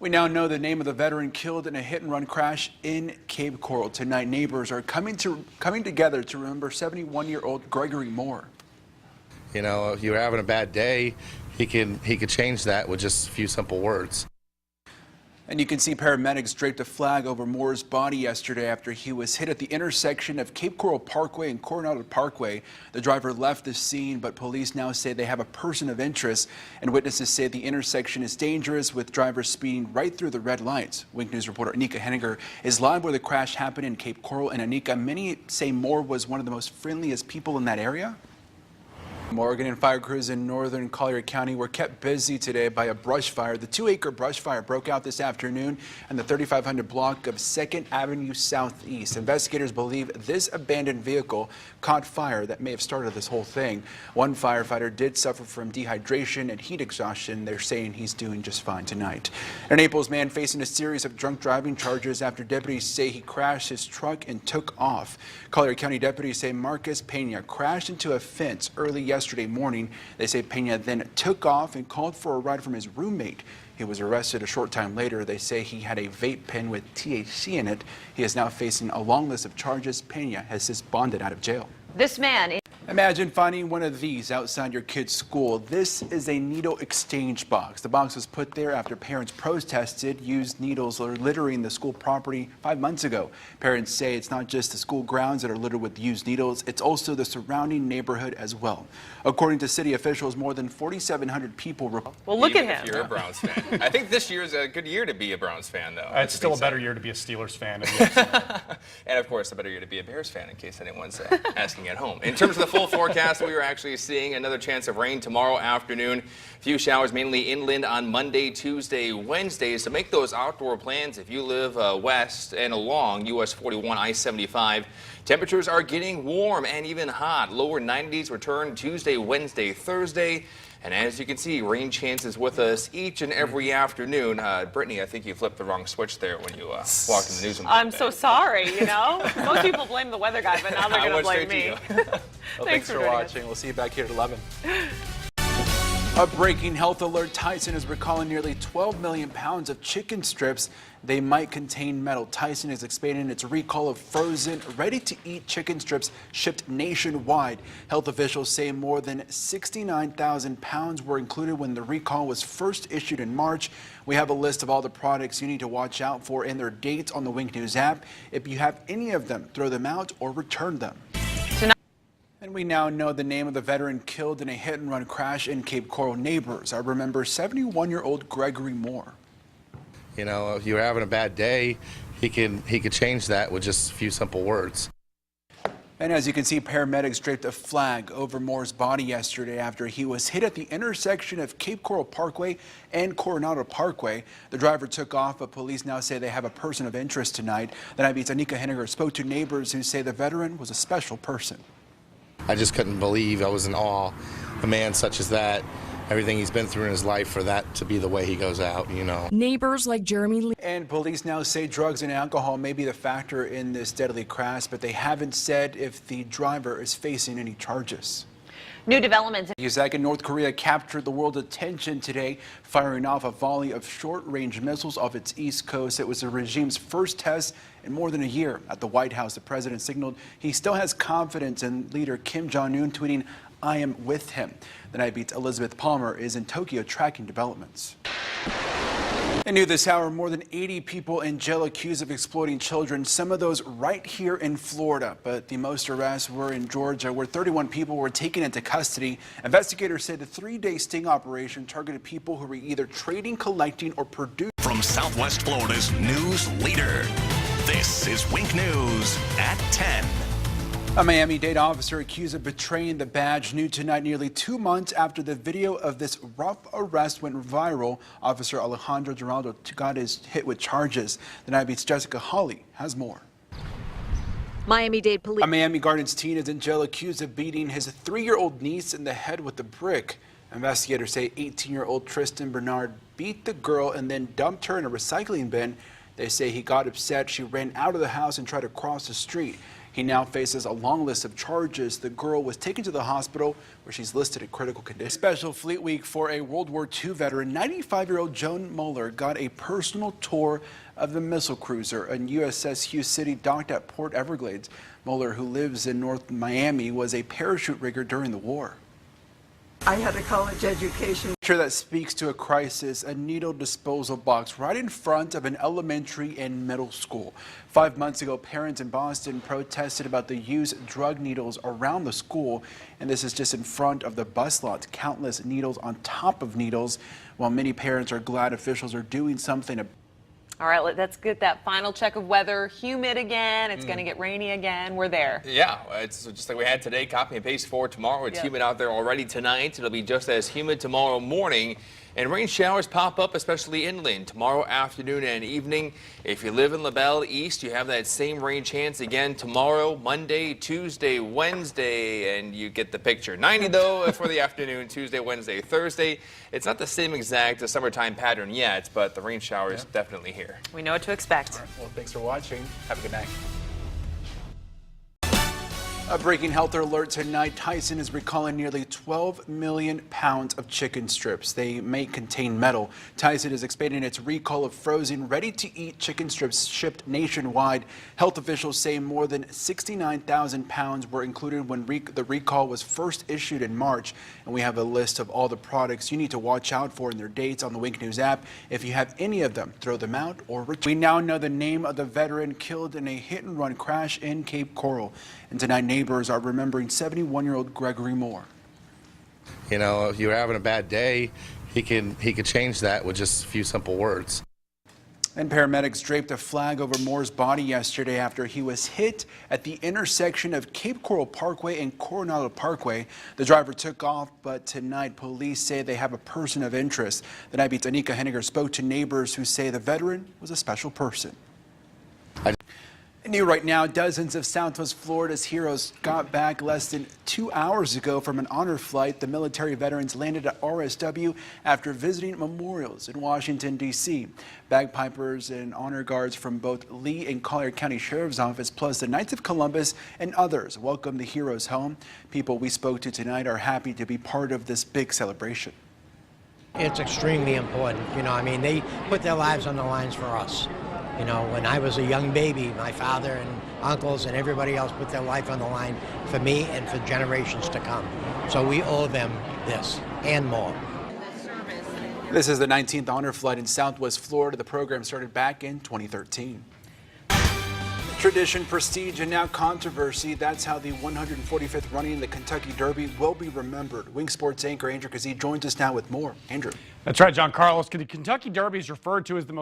We now know the name of the veteran killed in a hit-and-run crash in Cape Coral. Tonight, neighbors are coming together to remember 71-year-old Gregory Moore. You know, if you're having a bad day, he could change that with just a few simple words. And you can see paramedics draped a flag over Moore's body yesterday after he was hit at the intersection of Cape Coral Parkway and Coronado Parkway. The driver left the scene, but police now say they have a person of interest, and witnesses say the intersection is dangerous with drivers speeding right through the red lights. Wink News reporter Anika Henniger is live where the crash happened in Cape Coral. And Anika, many say Moore was one of the most friendliest people in that area. Morgan and fire crews in northern Collier County were kept busy today by a brush fire. The 2-acre brush fire broke out this afternoon in the 3500 block of 2nd Avenue Southeast. Investigators believe this abandoned vehicle caught fire that may have started this whole thing. One firefighter did suffer from dehydration and heat exhaustion. They're saying he's doing just fine tonight. A Naples man facing a series of drunk driving charges after deputies say he crashed his truck and took off. Collier County deputies say Marcus Pena crashed into a fence early yesterday morning. They say Pena then took off and called for a ride from his roommate. He was arrested a short time later. They say he had a vape pen with THC in it. He is now facing a long list of charges. Pena has since bonded out of jail. This man. Imagine finding one of these outside your kid's school. This is a needle exchange box. The box was put there after parents protested used needles littering the school property 5 months ago. Parents say it's not just the school grounds that are littered with used needles, it's also the surrounding neighborhood as well. According to city officials, more than 4,700 people. Well, look Even at him. if you're a Browns fan. I think this year is a good year to be a Browns fan, though. It's still a better year to be a Steelers fan. And of course, a better year to be a Bears fan, in case anyone's asking at home. In terms of the full forecast, we are actually seeing another chance of rain tomorrow afternoon. A few showers mainly inland on Monday, Tuesday, Wednesday. So make those outdoor plans if you live west and along US 41, I-75. Temperatures are getting warm and even hot. Lower 90s return Tuesday, Wednesday, Thursday. And as you can see, rain chances with us each and every afternoon. Brittany, I think you flipped the wrong switch there when you walked in the newsroom. I'm so sorry, you know. Most people blame the weather guy, but now they're going to blame me. Well, thanks for watching. We'll see you back here at 11. A breaking health alert. Tyson is recalling nearly 12 million pounds of chicken strips. They might contain metal. Tyson is expanding its recall of frozen, ready-to-eat chicken strips shipped nationwide. Health officials say more than 69,000 pounds were included when the recall was first issued in March. We have a list of all the products you need to watch out for and their dates on the Wink News app. If you have any of them, throw them out or return them. And we now know the name of the veteran killed in a hit-and-run crash in Cape Coral. Neighbors I remember 71-year-old Gregory Moore. You know, if you're having a bad day, he could change that with just a few simple words. And as you can see, paramedics draped a flag over Moore's body yesterday after he was hit at the intersection of Cape Coral Parkway and Coronado Parkway. The driver took off, but police now say they have a person of interest tonight. The Nightbeat's Anika Henniger spoke to neighbors who say the veteran was a special person. I just couldn't believe, I was in awe, a man such as that, everything he's been through in his life, for that to be the way he goes out, you know. Neighbors like Jeremy Lee. And police now say drugs and alcohol may be the factor in this deadly crash, but they haven't said if the driver is facing any charges. New developments. Yusak in North Korea captured the world's attention today, firing off a volley of short-range missiles off its east coast. It was the regime's first test in more than a year. At the White House, the president signaled he still has confidence in leader Kim Jong-un, tweeting, "I am with him." The Nightbeat's Elizabeth Palmer is in Tokyo tracking developments. And new this hour, more than 80 people in jail accused of exploiting children, some of those right here in Florida. But the most arrests were in Georgia, where 31 people were taken into custody. Investigators say the 3-day sting operation targeted people who were either trading, collecting, or producing. From Southwest Florida's news leader, this is Wink News at 10. A Miami-Dade officer accused of betraying the badge new tonight, nearly 2 months after the video of this rough arrest went viral. Officer Alejandro Giraldo got hit with charges. The Nightbeat's Jessica Hawley has more. Miami-Dade police. A Miami Gardens teen is in jail accused of beating his 3-year-old niece in the head with a brick. Investigators say 18-year-old Tristan Bernard beat the girl and then dumped her in a recycling bin. They say he got upset. She ran out of the house and tried to cross the street. He now faces a long list of charges. The girl was taken to the hospital where she's listed in critical condition. Special Fleet Week for a World War II veteran. 95-year-old Joan Mueller got a personal tour of the missile cruiser, and USS Hughes City docked at Port Everglades. Mueller, who lives in North Miami, was a parachute rigger during the war. I had a college education. Picture that speaks to a crisis, a needle disposal box right in front of an elementary and middle school. 5 months ago, parents in Boston protested about the use of drug needles around the school, and this is just in front of the bus lot. Countless needles on top of needles. While many parents are glad officials are doing something. All right, let's get that final check of weather. Humid again. It's going to get rainy again. We're there. Yeah, it's just like we had today. Copy and paste for tomorrow. It's humid out there already tonight. It'll be just as humid tomorrow morning. And rain showers pop up, especially inland, tomorrow afternoon and evening. If you live in LaBelle East, you have that same rain chance again tomorrow, Monday, Tuesday, Wednesday, and you get the picture. 90, though, for the afternoon, Tuesday, Wednesday, Thursday. It's not the same exact summertime pattern yet, but the rain shower is definitely here. We know what to expect. All right, well, thanks for watching. Have a good night. A breaking health alert tonight. Tyson is recalling nearly 12 million pounds of chicken strips. They may contain metal. Tyson is expanding its recall of frozen, ready-to-eat chicken strips shipped nationwide. Health officials say more than 69,000 pounds were included when the recall was first issued in March. And we have a list of all the products you need to watch out for and their dates on the Wink News app. If you have any of them, throw them out or return. We now know the name of the veteran killed in a hit-and-run crash in Cape Coral. And tonight, neighbors are remembering 71-year-old Gregory Moore. You know, if you're having a bad day, he could change that with just a few simple words. And paramedics draped a flag over Moore's body yesterday after he was hit at the intersection of Cape Coral Parkway and Coronado Parkway. The driver took off, but tonight police say they have a person of interest. The Nightbeat's Anika Henniger spoke to neighbors who say the veteran was a special person. New right now, dozens of Southwest Florida's heroes got back less than 2 hours ago from an honor flight. The military veterans landed at RSW after visiting memorials in Washington, D.C. Bagpipers and honor guards from both Lee and Collier County Sheriff's Office, plus the Knights of Columbus and others, welcomed the heroes home. People we spoke to tonight are happy to be part of this big celebration. It's extremely important. You know, I mean, they put their lives on the lines for us. You know, when I was a young baby, my father and uncles and everybody else put their life on the line for me and for generations to come. So we owe them this and more. This is the 19th honor flight in Southwest Florida. The program started back in 2013. Tradition, prestige, and now controversy. That's how the 145th running in the Kentucky Derby will be remembered. Wing Sports anchor Andrew Kazee joins us now with more. Andrew. That's right, John Carlos. The Kentucky Derby is referred to as the most